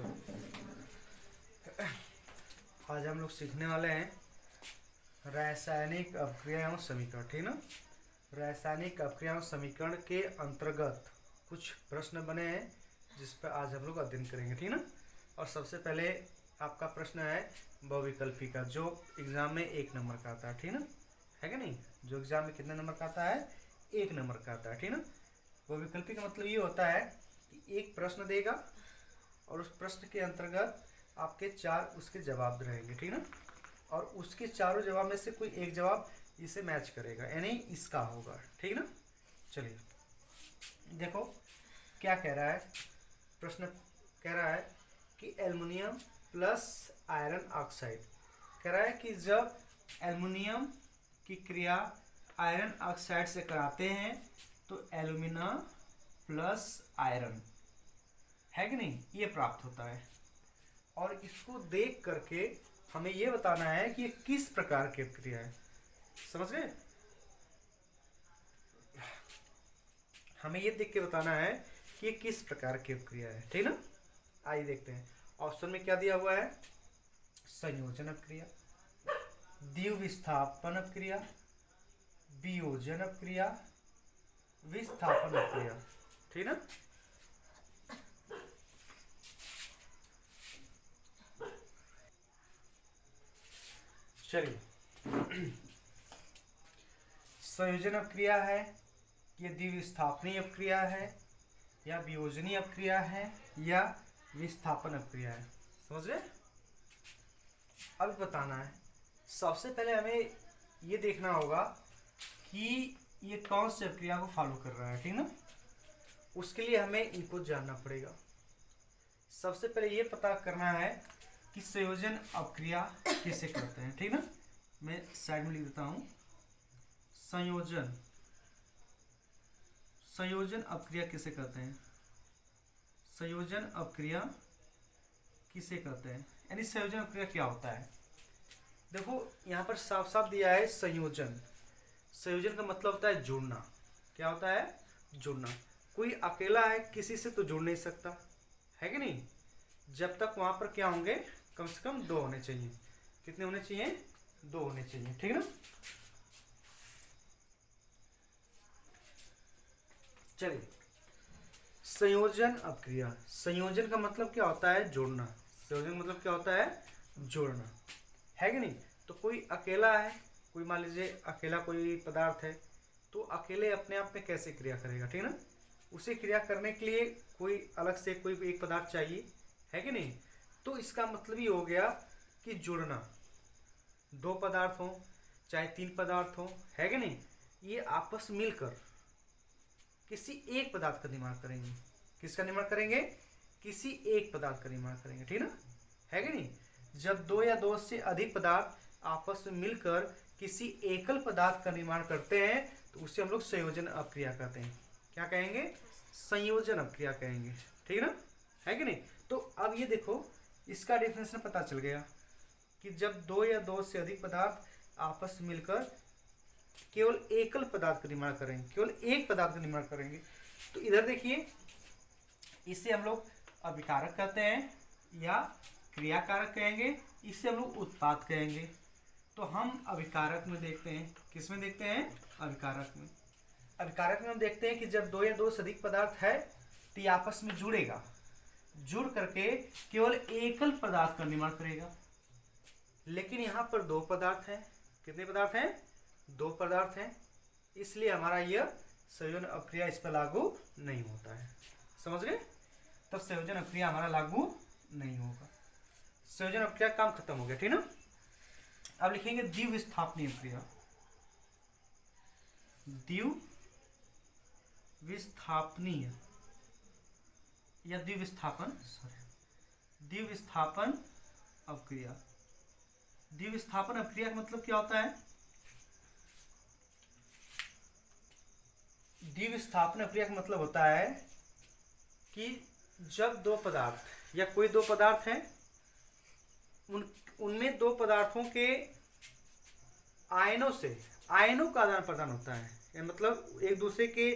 बच्चों, आज हम लोग सीखने वाले हैं रासायनिक अपक्रिया एवं समीकरण। ठीक ना। रासायनिक अपक्रिया एवं समीकरण के अंतर्गत कुछ प्रश्न बने हैं जिस पर आज हम लोग अध्ययन करेंगे। ठीक ना। और सबसे पहले आपका प्रश्न है बहुविकल्पी का, जो एग्जाम में 1 नंबर का आता है। ठीक ना, है कि नहीं? जो एग्जाम में कितने नंबर का आता है? 1 नंबर का आता है। ठीक ना। बहुविकल्पी का मतलब ये होता है कि एक प्रश्न देगा और उस प्रश्न के अंतर्गत आपके 4 उसके जवाब रहेंगे। ठीक ना। और उसके चारों जवाब में से कोई एक जवाब इसे मैच करेगा, यानी इसका होगा। ठीक ना। चलिए देखो क्या कह रहा है। प्रश्न कह रहा है कि एल्युमिनियम प्लस आयरन ऑक्साइड, कह रहा है कि जब एल्युमिनियम की क्रिया आयरन ऑक्साइड से कराते हैं तो एल्यूमिना प्लस आयरन, है कि नहीं, ये प्राप्त होता है। और इसको देख करके हमें ये बताना है कि ये किस प्रकार की क्रिया है। समझ गए? हमें ये देख के बताना है कि ये किस प्रकार की क्रिया है। ठीक ना। आइए देखते हैं ऑप्शन में क्या दिया हुआ है। संयोजन अपक्रिया, द्विविस्थापन अपक्रिया, वियोजन अपक्रिया, विस्थापन अपक्रिया। ठीक ना। चलिए संयोजन अपक्रिया है, ये द्विविस्थापनीय अपक्रिया है, या वियोजनीय अपक्रिया है, या विस्थापन अपक्रिया है। समझ गए? अब बताना है, सबसे पहले हमें ये देखना होगा कि ये कौन सी अपक्रिया को फॉलो कर रहा है। ठीक ना। उसके लिए हमें इनको जानना पड़ेगा। सबसे पहले ये पता करना है कि संयोजन अपक्रिया किसे कहते हैं। ठीक ना। मैं साइड में लिख देता हूं, संयोजन अपक्रिया किसे कहते हैं। संयोजन अपक्रिया किसे कहते हैं, यानी संयोजन अपक्रिया क्या होता है। देखो यहाँ पर साफ साफ दिया है संयोजन। संयोजन का मतलब होता है जुड़ना। क्या होता है? जुड़ना। कोई अकेला है, किसी से तो जुड़ नहीं सकता, है कि नहीं? जब तक वहां पर क्या होंगे, कम से कम 2 होने चाहिए। कितने होने चाहिए? 2 होने चाहिए। ठीक ना। चलिए संयोजन अपक्रिया, संयोजन का मतलब क्या होता है? जोड़ना। संयोजन मतलब क्या होता है? जोड़ना, है कि नहीं? तो कोई अकेला है, कोई मान लीजिए अकेला कोई पदार्थ है, तो अकेले अपने आप में कैसे क्रिया करेगा। ठीक ना। उसे क्रिया करने के लिए कोई अलग से कोई एक पदार्थ चाहिए, है कि नहीं? तो इसका मतलब ये हो गया कि जुड़ना। 2 पदार्थ हो चाहे 3 पदार्थ हो, है कि नहीं, ये आपस मिलकर किसी एक पदार्थ का निर्माण करेंगे। किसका निर्माण करेंगे? किसी एक पदार्थ का निर्माण करेंगे। ठीक ना, है कि नहीं? जब 2 या 2 से अधिक पदार्थ आपस में मिलकर किसी एकल पदार्थ का निर्माण करते हैं तो उसे हम लोग संयोजन अपक्रिया कहते हैं। क्या कहेंगे? संयोजन अपक्रिया कहेंगे। ठीक ना, है कि नहीं? तो अब ये देखो, इसका डेफिनेशन पता चल गया कि जब 2 या 2 से अधिक पदार्थ आपस में मिलकर केवल एकल पदार्थ का निर्माण करेंगे, केवल एक पदार्थ का निर्माण करेंगे, तो इधर देखिए, इसे हम लोग अभिकारक कहते हैं या क्रियाकारक कहेंगे, इसे हम लोग उत्पाद कहेंगे। तो हम अभिकारक में देखते हैं, किस में देखते हैं? अभिकारक में। अभिकारक में हम देखते हैं कि जब 2 या 2 से अधिक पदार्थ है तो ये आपस में जुड़ेगा, जुड़ करके केवल एकल पदार्थ का निर्माण करेगा। लेकिन यहाँ पर 2 पदार्थ हैं। कितने पदार्थ हैं? 2 पदार्थ हैं, इसलिए हमारा यह संयोजन अपक्रिया इस पर लागू नहीं होता है। समझ गए? तब संयोजन अपक्रिया हमारा लागू नहीं होगा। संयोजन अपक्रिया काम खत्म हो गया। ठीक ना। अब लिखेंगे द्विविस्थापनीय अपक्रिया। द्विविस्थापनीय या द्विविस्थापन अपक्रिया। द्विविस्थापन अपक्रिया का मतलब क्या होता है? द्विविस्थापन अपक्रिया का मतलब होता है कि जब 2 पदार्थ या कोई 2 पदार्थ हैं, उनमें 2 पदार्थों के आयनों से आयनों का आदान प्रदान होता है। मतलब एक दूसरे के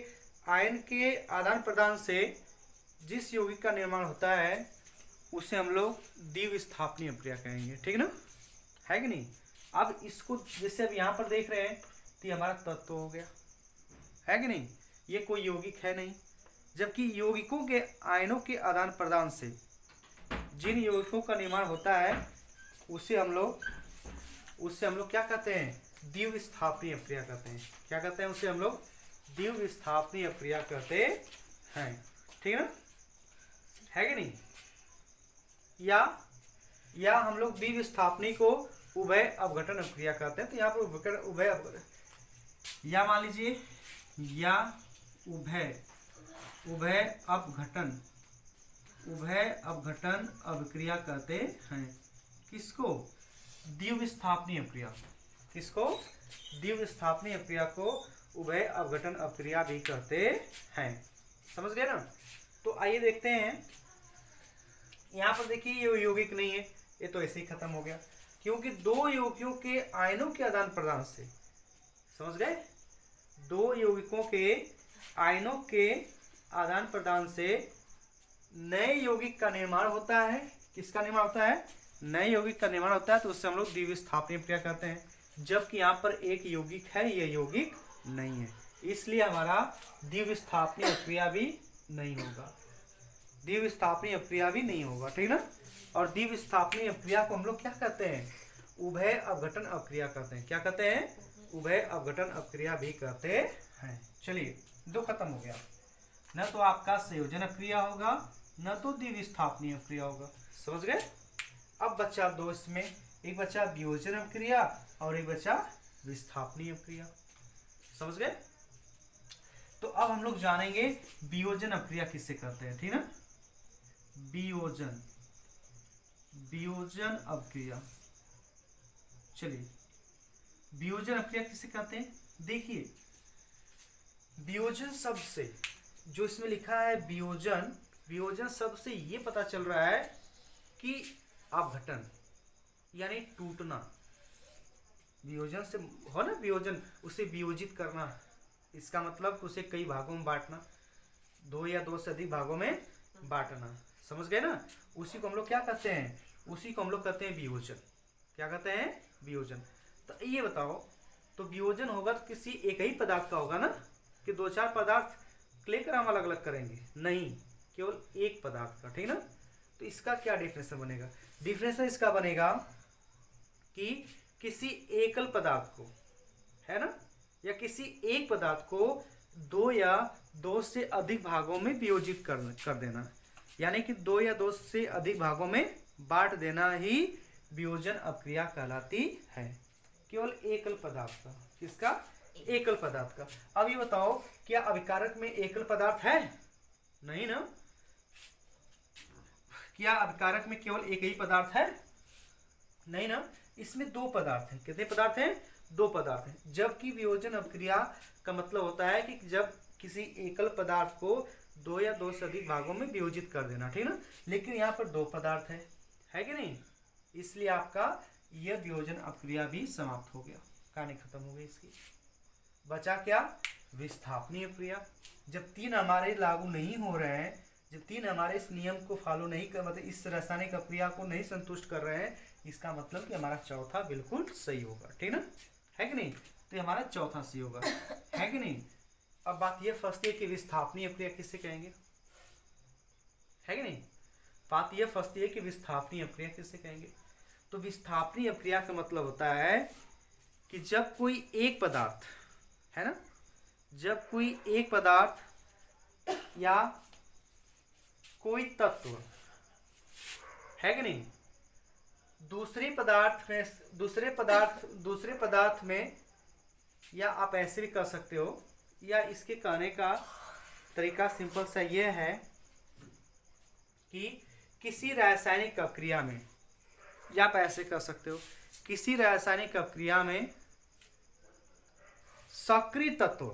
आयन के आदान प्रदान से जिस यौगिक का निर्माण होता है उसे हम लोग द्विविस्थापनीय अभिक्रिया कहेंगे, ठीक ना, है कि नहीं। अब इसको जैसे अब यहाँ पर देख रहे हैं तो ये हमारा तत्व हो गया, है कि नहीं, ये कोई यौगिक है नहीं, जबकि यौगिकों के आयनों के आदान प्रदान से जिन यौगिकों का निर्माण होता है उसे हम लोग क्या कहते हैं, द्विविस्थापनीय अभिक्रिया कहते हैं। क्या कहते हैं उसे हम लोग, द्विविस्थापनीय अभिक्रिया कहते हैं, ठीक ना, है कि नहीं। या हम लोग द्विविस्थापनी को उभय अपघटन अभिक्रिया कहते हैं। तो यहाँ पर उभय या मान लीजिए या उभय अपघटन अभिक्रिया कहते हैं। किसको, द्विविस्थापनीय अभिक्रिया, किसको, द्विविस्थापनीय अभिक्रिया को उभय अपघटन अभिक्रिया भी कहते हैं। समझ गए ना। तो आइए देखते हैं, यहाँ पर देखिए ये यौगिक नहीं है, ये तो ऐसे ही खत्म हो गया, क्योंकि दो यौगिकों के आयनों के आदान प्रदान से, समझ गए, दो यौगिकों के आयनों के आदान प्रदान से नए यौगिक का निर्माण होता है। किसका निर्माण होता है, नए यौगिक का निर्माण होता है, तो उससे हम लोग द्विविस्थापनीय अभिक्रिया कहते हैं। जबकि यहाँ पर एक यौगिक है, ये यौगिक नहीं है, इसलिए हमारा द्विविस्थापनीय अभिक्रिया भी नहीं होगा, द्विविस्थापनीय अभिक्रिया भी नहीं होगा, ठीक ना। और द्विविस्थापनीय अभिक्रिया को हम लोग क्या कहते हैं, उभय अपघटन अभिक्रिया कहते हैं। क्या कहते हैं, उभय अपघटन अभिक्रिया भी कहते हैं। चलिए, दो खत्म हो गया, न तो आपका संयोजन अभिक्रिया होगा, न तो द्विविस्थापनीय अभिक्रिया होगा। समझ गए। अब बचा दो, इसमें एक बचा वियोजन अभिक्रिया और एक बचा विस्थापनीय अभिक्रिया। समझ गए। तो अब हम लोग जानेंगे वियोजन अभिक्रिया किससे कहते हैं, ठीक ना। वियोजन अभिक्रिया, चलिए वियोजन अभिक्रिया किससे कहते हैं। देखिए, वियोजन शब्द से, जो इसमें लिखा है वियोजन शब्द से ये पता चल रहा है कि अपघटन यानी टूटना, वियोजन से हो ना, वियोजन उसे वियोजित करना, इसका मतलब उसे कई भागों में बांटना, दो या दो से अधिक भागों में बांटना। समझ गए ना। उसी को हम लोग क्या कहते हैं, उसी को हम लोग कहते हैं वियोजन। क्या कहते हैं, वियोजन। तो ये बताओ, तो वियोजन होगा तो किसी एक ही पदार्थ का होगा ना, कि दो चार पदार्थ लेकर हम अलग अलग करेंगे, नहीं, केवल एक पदार्थ का, ठीक ना। तो इसका क्या डिफरेंशन बनेगा, डिफरेंशन इसका बनेगा कि किसी एकल पदार्थ को, है ना, या किसी एक पदार्थ को दो या दो से अधिक भागों में वियोजित कर देना, यानी कि दो या दो से अधिक भागों में बांट देना ही वियोजन अभिक्रिया कहलाती है, केवल एकल पदार्थ का। किसका, एकल पदार्थ का। अब ये बताओ, क्या अभिकारक में एकल पदार्थ है, नहीं ना। क्या अभिकारक में केवल एक ही पदार्थ है, नहीं ना। इसमें दो पदार्थ हैं। कितने पदार्थ हैं, दो पदार्थ हैं। जबकि वियोजन अभिक्रिया का मतलब होता है कि जब किसी एकल पदार्थ को दो या दो से अधिक भागों में वियोजित कर देना, ठीक ना। लेकिन यहाँ पर दो पदार्थ है कि नहीं, इसलिए आपका यह वियोजन अभिक्रिया भी समाप्त हो गया, कहानी खत्म हो गई इसकी। बचा क्या, विस्थापनीय अभिक्रिया। जब तीन हमारे लागू नहीं हो रहे हैं, जब तीन हमारे इस नियम को फॉलो नहीं कर, मतलब इस रासायनिक अभिक्रिया को नहीं संतुष्ट कर रहे हैं, इसका मतलब कि हमारा चौथा बिल्कुल सही होगा, ठीक ना, है कि नहीं। तो हमारा चौथा सही होगा, है कि नहीं। अब बात यह फंसती है कि विस्थापनीय अभिक्रिया किससे कहेंगे, है कि नहीं। बात यह फंसती है कि विस्थापनीय अभिक्रिया किससे कहेंगे। तो विस्थापनीय अभिक्रिया का मतलब होता है कि जब कोई एक पदार्थ, है ना, जब कोई एक पदार्थ या कोई तत्व, है कि नहीं, दूसरे पदार्थ में, या आप ऐसे भी कर सकते हो, या इसके कहने का तरीका सिंपल सा यह है कि किसी रासायनिक अभिक्रिया में, या आप ऐसे कर सकते हो, किसी रासायनिक अभिक्रिया में सक्रिय तत्व,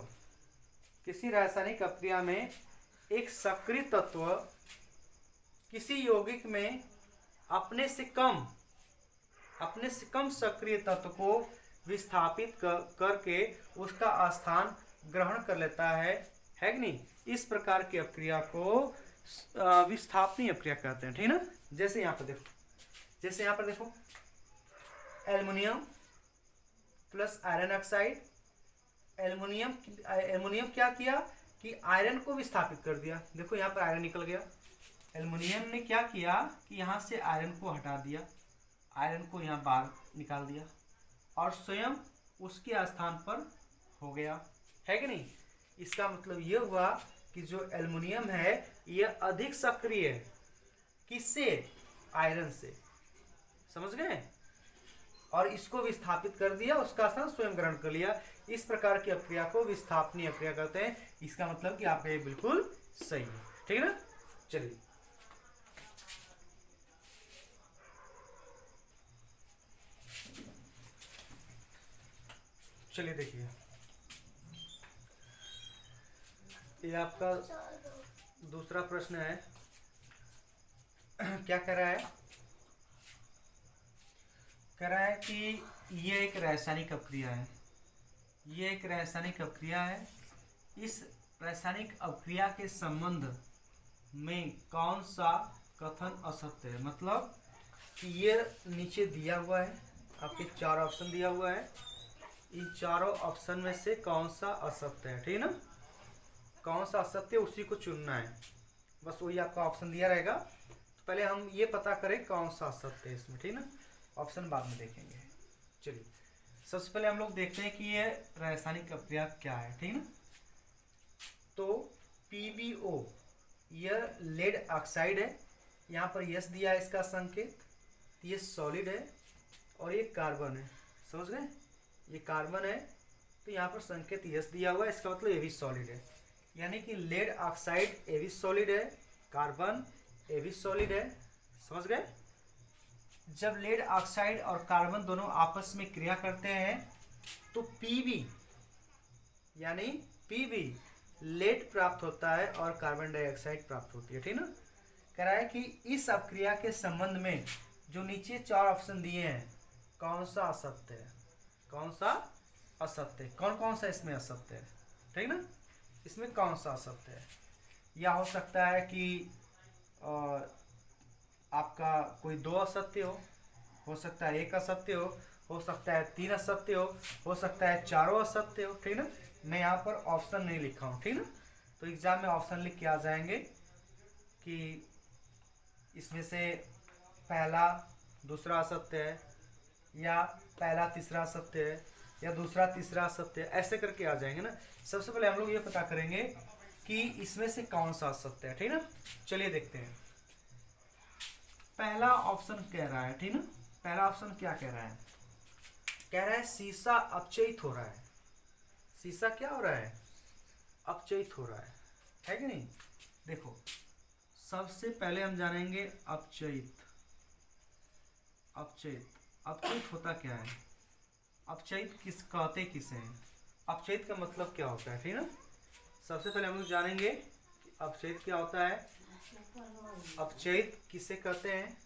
किसी रासायनिक अभिक्रिया में एक सक्रिय तत्व किसी यौगिक में अपने से कम सक्रिय तत्व को विस्थापित करके उसका स्थान ग्रहण कर लेता है कि नहीं। इस प्रकार की अभिक्रिया को विस्थापनीय अपक्रिया कहते हैं, ठीक ना। जैसे यहाँ पर देखो aluminium plus iron oxide, aluminium क्या किया कि आयरन को विस्थापित कर दिया। देखो यहाँ पर आयरन निकल गया। एल्युमिनियम ने क्या किया कि यहाँ से आयरन को हटा दिया, आयरन को यहाँ बाहर निकाल दिया और स्वयं उसके स्थान पर हो गया, है कि नहीं। इसका मतलब ये हुआ कि जो एल्युमिनियम है यह अधिक सक्रिय है, किससे, आयरन से, समझ गए। और इसको विस्थापित कर दिया, उसका स्थान स्वयं ग्रहण कर लिया। इस प्रकार की अपक्रिया को विस्थापनीय अपक्रिया कहते हैं। इसका मतलब कि आपका ये बिल्कुल सही है, ठीक है ना। चलिए देखिए, ये आपका दूसरा प्रश्न है। क्या कह रहा है कि ये एक रासायनिक अपक्रिया है, ये एक रासायनिक अपक्रिया है। इस रासायनिक अपक्रिया के संबंध में कौन सा कथन असत्य है। मतलब कि ये नीचे दिया हुआ है, आपके 4 ऑप्शन दिया हुआ है, इन चारों ऑप्शन में से कौन सा असत्य है, ठीक है ना। कौन सा असत्य है उसी को चुनना है, बस वही आपका ऑप्शन दिया रहेगा। तो पहले हम ये पता करें कौन सा असत्य है इसमें, ठीक ना। ऑप्शन बाद में देखेंगे। चलिए सबसे पहले हम लोग देखते हैं कि ये रासायनिक अपक्रिया क्या है, ठीक ना। तो PbO यह लेड ऑक्साइड है, यहाँ पर यस दिया है इसका संकेत, ये सॉलिड है और ये कार्बन है, समझ गए। ये कार्बन है तो यहाँ पर संकेत यस दिया हुआ है, इसका मतलब ये भी सॉलिड है। यानी कि लेड ऑक्साइड ये भी सॉलिड है, कार्बन ये भी सॉलिड है, समझ गए। जब लेड ऑक्साइड और कार्बन दोनों आपस में क्रिया करते हैं तो Pb यानी Pb लेड प्राप्त होता है और कार्बन डाइऑक्साइड प्राप्त होती है, ठीक ना। कह रहा है कि इस अपक्रिया के संबंध में जो नीचे 4 ऑप्शन दिए हैं कौन सा असत्य है, कौन सा असत्य है, कौन कौन सा इसमें असत्य है, ठीक ना। इसमें कौन सा असत्य है, या हो सकता है कि आपका कोई 2 असत्य हो सकता है 1 असत्य हो सकता है 3 असत्य हो सकता है 4 असत्य हो, ठीक ना। मैं यहाँ पर ऑप्शन नहीं लिखा हूँ, ठीक ना। तो एग्जाम में ऑप्शन लिख के आ जाएंगे कि इसमें से पहला दूसरा असत्य है, या पहला तीसरा असत्य है, या दूसरा तीसरा असत्य है, ऐसे करके आ जाएंगे ना। सबसे पहले हम लोग ये पता करेंगे कि इसमें से कौन सा असत्य है, ठीक ना। चलिए देखते हैं। पहला ऑप्शन कह रहा है, ठीक ना, पहला ऑप्शन क्या कह रहा है, कह रहा है सीसा अपचयित हो रहा है। सीसा क्या हो रहा है, अपचयित हो रहा है कि नहीं। देखो सबसे पहले हम जानेंगे अपचयित। अपचयित होता क्या है, अपचयित किस कहते किसे हैं, अपचयित का मतलब क्या होता है, ठीक ना। सबसे पहले हम लोग जानेंगे कि अपचयित क्या होता है, अपचयित किसे कहते हैं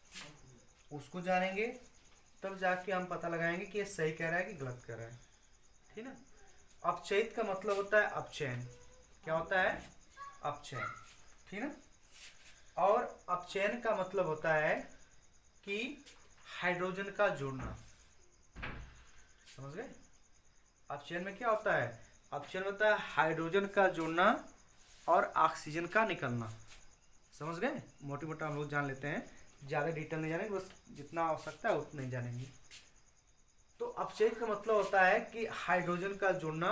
उसको जानेंगे, तब जाके हम पता लगाएंगे कि ये सही कह रहा है कि गलत कह रहा है, ठीक ना। अपचयित का मतलब होता है अपचयन, क्या होता है, अपचयन, ठीक ना। और अपचयन का मतलब होता है कि हाइड्रोजन का जुड़ना, समझ गए। अपचयन में क्या होता है, अपचयन होता है हाइड्रोजन का जुड़ना और ऑक्सीजन का निकलना, समझ गए। मोटी मोटा हम लोग जान लेते हैं, ज़्यादा डिटेल नहीं जानेंगे, बस जितना आवश्यकता है उतना ही जानेंगे। तो अपचयन का मतलब होता है कि हाइड्रोजन का जुड़ना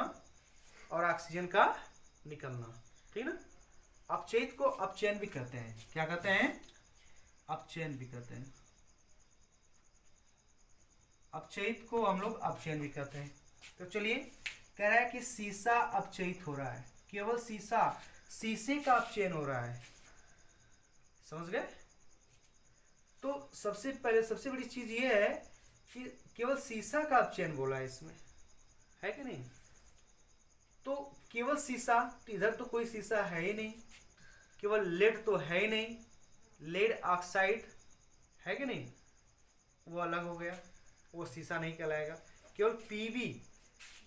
और ऑक्सीजन का निकलना, ठीक ना। अपचयित को अपचयन भी कहते हैं, क्या कहते हैं, अपचयन भी कहते हैं। अपचयित को हम लोग अपचयन भी कहते हैं। तो चलिए कह रहा है कि सीसा अपचयित हो रहा है, केवल शीशे का अपचयन हो रहा है, समझ गए। तो सबसे पहले सबसे बड़ी चीज ये है कि केवल शीशा का अपचयन बोला है इसमें, है कि नहीं। तो केवल शीशा, इधर तो कोई शीशा है ही नहीं, केवल लेड तो है ही नहीं, लेड ऑक्साइड है कि नहीं, वो अलग हो गया, वो शीशा नहीं कहलाएगा। केवल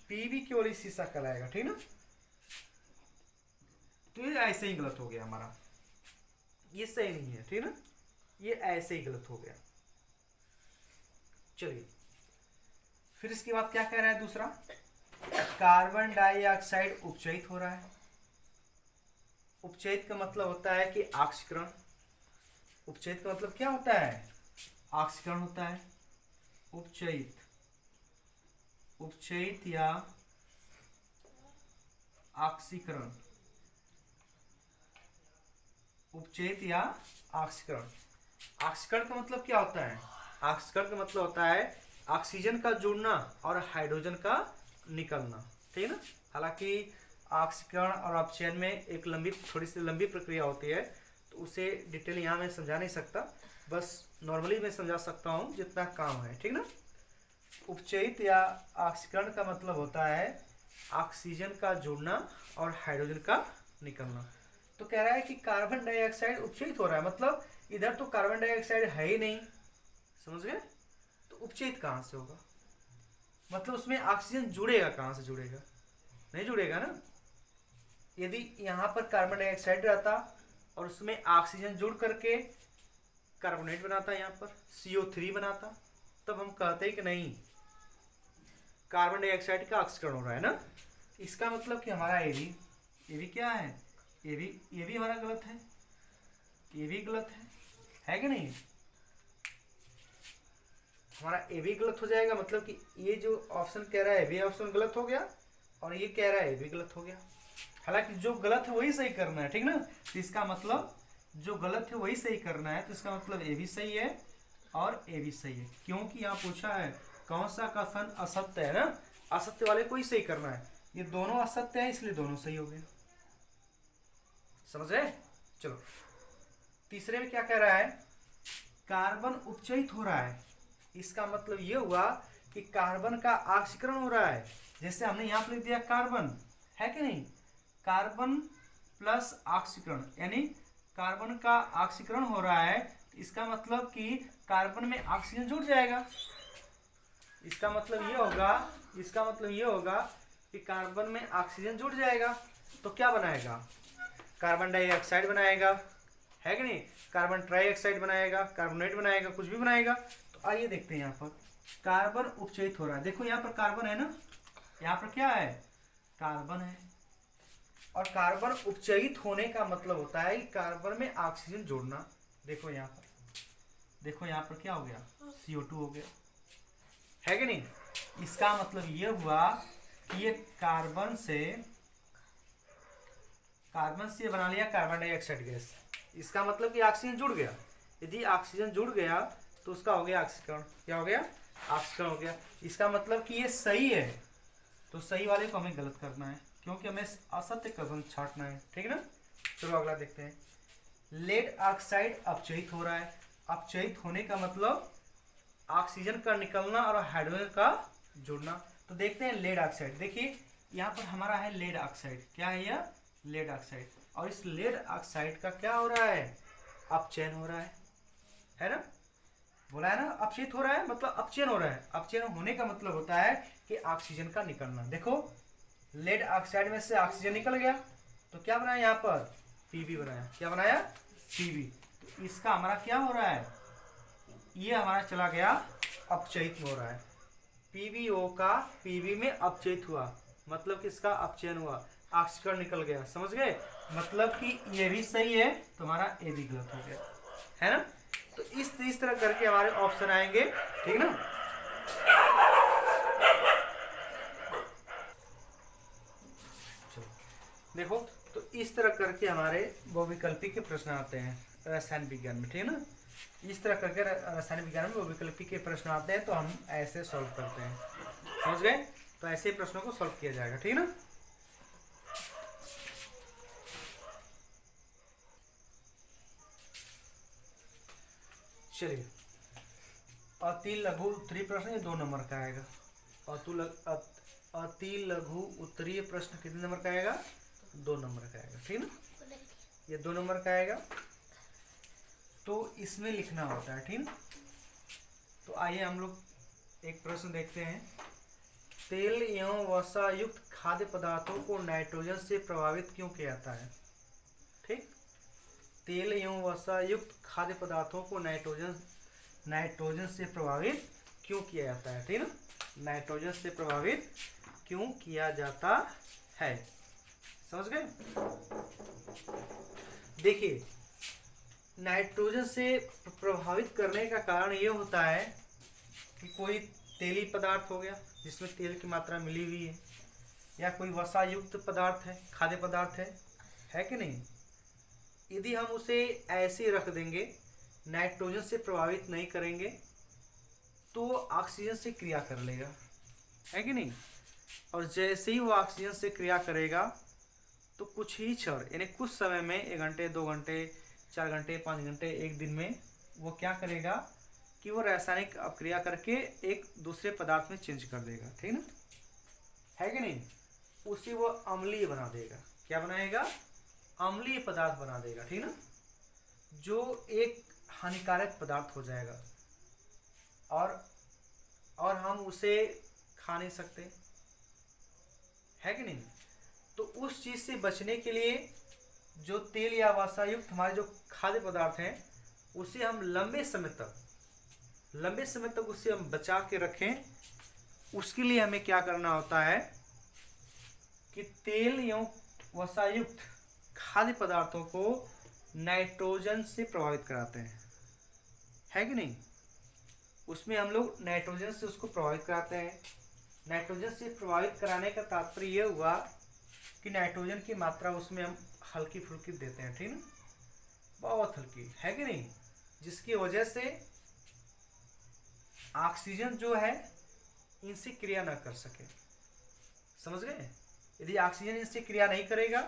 पीबी केवल इस शीशा कहलाएगा, ठीक ना। तो ये ऐसे ही गलत हो गया हमारा। ये सही नहीं है, ठीक है ना, ये ऐसे ही गलत हो गया। चलिए फिर इसके बाद क्या कह रहा है दूसरा, कार्बन डाइऑक्साइड उपचयित हो रहा है। उपचयित का मतलब होता है कि ऑक्सीकरण। उपचयित का मतलब क्या होता है, ऑक्सीकरण होता है। उपचयित, उपचयित या ऑक्सीकरण, उपचयित या ऑक्सीकरण। ऑक्सीकरण का मतलब क्या होता है, ऑक्सीकरण का मतलब होता है ऑक्सीजन का जुड़ना और हाइड्रोजन का निकलना, ठीक है ना। हालांकि ऑक्सीकरण और अपचयन में एक थोड़ी सी लंबी प्रक्रिया होती है, तो उसे डिटेल यहाँ मैं समझा नहीं सकता, बस नॉर्मली मैं समझा सकता हूँ जितना काम है, ठीक ना। उपचयित या ऑक्सीकरण का मतलब होता है ऑक्सीजन का जुड़ना और हाइड्रोजन का निकलना। तो कह रहा है कि कार्बन डाइऑक्साइड उपचयित हो रहा है, मतलब इधर तो कार्बन डाइऑक्साइड है ही नहीं, समझ गए, तो उपचयित कहाँ से होगा, मतलब उसमें ऑक्सीजन जुड़ेगा कहाँ से, जुड़ेगा नहीं जुड़ेगा ना। यदि यहाँ पर कार्बन डाइऑक्साइड रहता और उसमें ऑक्सीजन जुड़ करके कार्बोनेट बनाता, यहाँ पर CO3 बनाता, तब हम कहते हैं कि नहीं कार्बन डाइऑक्साइड का ऑक्सीकरण हो रहा है ना। इसका मतलब कि हमारा ये भी क्या है, ये भी हमारा गलत है, ये भी गलत है कि नहीं। हमारा ए भी गलत हो जाएगा, मतलब कि ये जो ऑप्शन कह रहा है ये भी ऑप्शन गलत हो गया और ये कह रहा है ये भी गलत हो गया। हालांकि जो गलत है वही सही करना है, ठीक ना। तो इसका मतलब जो गलत है वही सही करना है, तो इसका मतलब ए भी सही है और ए भी सही है, क्योंकि यहाँ पूछा है कौन सा कथन असत्य है ना, असत्य वाले को ही सही करना है। ये दोनों असत्य है इसलिए दोनों सही हो गए, समझ रहे। चलो तीसरे में क्या कह रहा है, कार्बन उपचयित हो रहा है। इसका मतलब ये हुआ कि कार्बन का ऑक्सीकरण हो रहा है। जैसे हमने यहाँ पर लिख दिया कार्बन, है कि नहीं, कार्बन प्लस ऑक्सीकरण, यानी कार्बन का ऑक्सीकरण हो रहा है। इसका मतलब कि कार्बन में ऑक्सीजन जुड़ जाएगा। इसका मतलब ये होगा कि कार्बन में ऑक्सीजन जुड़ जाएगा, तो क्या बनाएगा, कार्बन डाइऑक्साइड बनाएगा, है कि नहीं, कार्बन ट्राइऑक्साइड बनाएगा, कार्बोनेट बनाएगा, कुछ भी बनाएगा। तो आइए देखते हैं यहाँ पर कार्बन उपचयित हो रहा है। देखो यहाँ पर कार्बन है ना, यहाँ पर क्या है, कार्बन है, और कार्बन उपचयित होने का मतलब होता है कि कार्बन में ऑक्सीजन जोड़ना। देखो यहाँ पर क्या हो गया, CO2 हो गया, है कि नहीं। इसका मतलब ये हुआ कि ये कार्बन से बना लिया कार्बन डाइऑक्साइड गैस। इसका मतलब कि ऑक्सीजन जुड़ गया। यदि ऑक्सीजन जुड़ गया तो उसका हो गया ऑक्सीकरण। क्या हो गया, ऑक्सीकरण हो गया। इसका मतलब कि ये सही है, तो सही वाले को हमें गलत करना है, क्योंकि हमें असत्य कथन छांटना है, ठीक है ना। चलो अगला देखते हैं, लेड ऑक्साइड अपचयित हो रहा है। अपचयित होने का मतलब ऑक्सीजन का निकलना और हाइड्रोजन का जुड़ना। तो देखते हैं लेड ऑक्साइड, देखिए यहाँ पर हमारा है लेड ऑक्साइड, क्या है यह, लेड ऑक्साइड, और इस लेड ऑक्साइड का क्या हो रहा है, अपचयन हो रहा है ना, बोला है ना, अपचयित हो रहा है मतलब अपचयन हो रहा है। अपचयन होने का मतलब होता है कि ऑक्सीजन का निकलना। देखो लेड ऑक्साइड में से ऑक्सीजन निकल गया, तो क्या बनाया यहाँ पर, Pb बनाया। क्या बनाया, Pb। तो इसका हमारा क्या हो रहा है, ये हमारा चला गया अपचयित हो रहा है। PbO का Pb में अपचयित हुआ, मतलब कि इसका अपचयन हुआ, ऑक्सीकरण निकल गया, समझ गए। मतलब कि ये भी सही है तो हमारा ए भी गलत हो गया, है ना। तो इस तरह करके हमारे ऑप्शन आएंगे, ठीक ना। देखो तो इस तरह करके हमारे बहुविकल्पी के प्रश्न आते हैं रसायन विज्ञान में, ठीक है ना। इस तरह करके रसायन विज्ञान में बहुविकल्पी के प्रश्न आते हैं, तो हम ऐसे सॉल्व करते हैं, समझ गए। तो ऐसे प्रश्नों को सॉल्व किया जाएगा, ठीक है ना। चलिए अति लघु उत्तरीय प्रश्न, ये 2 नंबर का आएगा। अति लघु उत्तरीय प्रश्न कितने नंबर का आएगा, 2 नंबर का आएगा, ठीक ना। ये 2 नंबर का आएगा, तो इसमें लिखना होता है, ठीक ना। तो आइए हम लोग एक प्रश्न देखते हैं, तेल एवं वसा युक्त खाद्य पदार्थों को नाइट्रोजन से प्रभावित क्यों किया जाता है, ठीक। तेल एवं वसा युक्त खाद्य पदार्थों को नाइट्रोजन से प्रभावित क्यों किया जाता है, ठीक है ना। नाइट्रोजन से प्रभावित क्यों किया जाता है, समझ गए। देखिए, नाइट्रोजन से प्रभावित करने का कारण ये होता है कि कोई तेली पदार्थ हो गया जिसमें तेल की मात्रा मिली हुई है, या कोई वसा युक्त पदार्थ है, खाद्य पदार्थ है कि नहीं। यदि हम उसे ऐसे ही रख देंगे, नाइट्रोजन से प्रभावित नहीं करेंगे, तो ऑक्सीजन से क्रिया कर लेगा, है कि नहीं। और जैसे ही वो ऑक्सीजन से क्रिया करेगा तो कुछ ही क्षण यानी कुछ समय में 1 घंटे 2 घंटे 4 घंटे 5 घंटे 1 दिन में वो क्या करेगा कि वो रासायनिक अपक्रिया करके एक दूसरे पदार्थ में चेंज कर देगा, ठीक ना, है कि नहीं। उसे वो अम्लीय बना देगा। क्या बनाएगा, अम्लीय पदार्थ बना देगा, ठीक ना, जो एक हानिकारक पदार्थ हो जाएगा और हम उसे खा नहीं सकते, है कि नहीं। तो उस चीज से बचने के लिए जो तेल या वसा युक्त हमारे जो खाद्य पदार्थ हैं उसे हम लंबे समय तक उसे हम बचा के रखें, उसके लिए हमें क्या करना होता है कि तेल एवं वसा युक्त खाद्य पदार्थों को नाइट्रोजन से प्रभावित कराते हैं, है कि नहीं। उसमें हम लोग नाइट्रोजन से उसको प्रभावित कराते हैं। नाइट्रोजन से प्रभावित कराने का तात्पर्य यह हुआ कि नाइट्रोजन की मात्रा उसमें हम हल्की फुल्की देते हैं, ठीक ना, बहुत हल्की, है कि नहीं, जिसकी वजह से ऑक्सीजन जो है इनसे क्रिया ना कर सके, समझ गए। यदि ऑक्सीजन इनसे क्रिया नहीं करेगा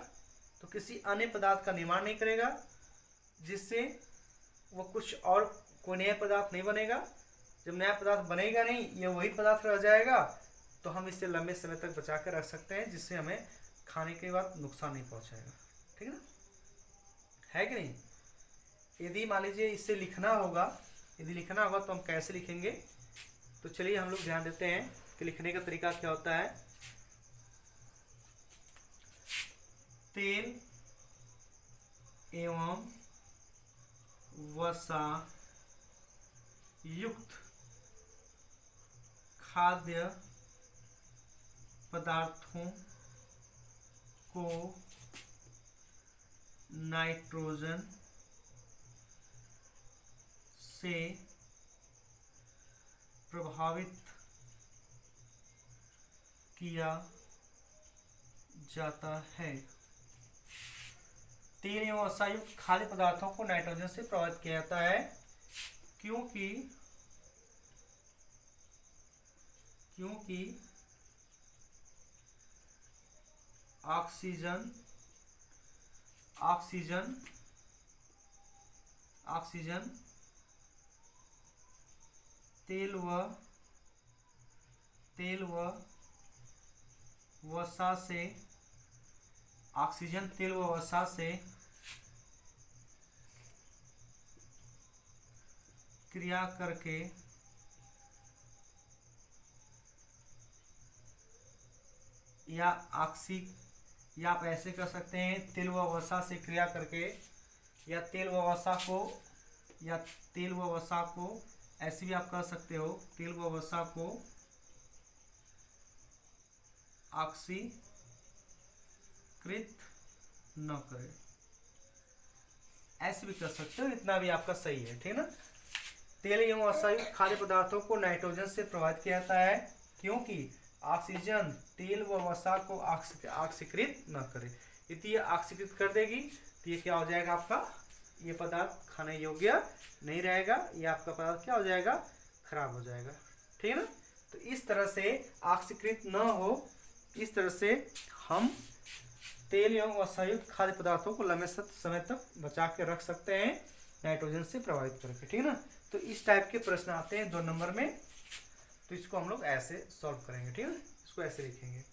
तो किसी अन्य पदार्थ का निर्माण नहीं करेगा, जिससे वो कुछ और कोई नया पदार्थ नहीं बनेगा। जब नया पदार्थ बनेगा नहीं, ये वही पदार्थ रह जाएगा, तो हम इसे लंबे समय तक बचा कर रख सकते हैं, जिससे हमें खाने के बाद नुकसान नहीं पहुंचाएगा, ठीक है ना, है कि नहीं। यदि मान लीजिए इसे लिखना होगा तो हम कैसे लिखेंगे, तो चलिए हम लोग ध्यान देते हैं कि लिखने का तरीका क्या होता है। तेल एवं वसा युक्त खाद्य पदार्थों को नाइट्रोजन से प्रभावित किया जाता है। तेल एवं वसा युक्त खाद्य पदार्थों को नाइट्रोजन से प्रभावित किया जाता है क्योंकि ऑक्सीजन तेल व वसा से क्रिया करके या आप ऐसे कर सकते हैं, तेल व वसा से क्रिया करके, या तेल व वसा को ऐसे भी आप कर सकते हो, तेल व वसा को ऑक्सीकृत न करे, ऐसे भी कर सकते हो, इतना भी आपका सही है, ठीक है ना। तेल एवं वसा युक्त खाद्य पदार्थों को नाइट्रोजन से प्रभावित किया जाता है क्योंकि ऑक्सीजन तेल व वसा को ऑक्सीकृत न करे। यदि ये ऑक्सीकृत कर देगी तो ये क्या हो जाएगा, आपका ये पदार्थ खाने योग्य नहीं रहेगा, ये आपका पदार्थ क्या हो जाएगा, खराब हो जाएगा, ठीक है ना। तो इस तरह से ऑक्सीकृत न हो, इस तरह से हम तेल एवं वसा युक्त खाद्य पदार्थों को लंबे समय तक बचा के रख सकते हैं नाइट्रोजन से प्रभावित करके, ठीक है ना। तो इस टाइप के प्रश्न आते हैं 2 नंबर में, तो इसको हम लोग ऐसे सॉल्व करेंगे, ठीक है ना, इसको ऐसे लिखेंगे।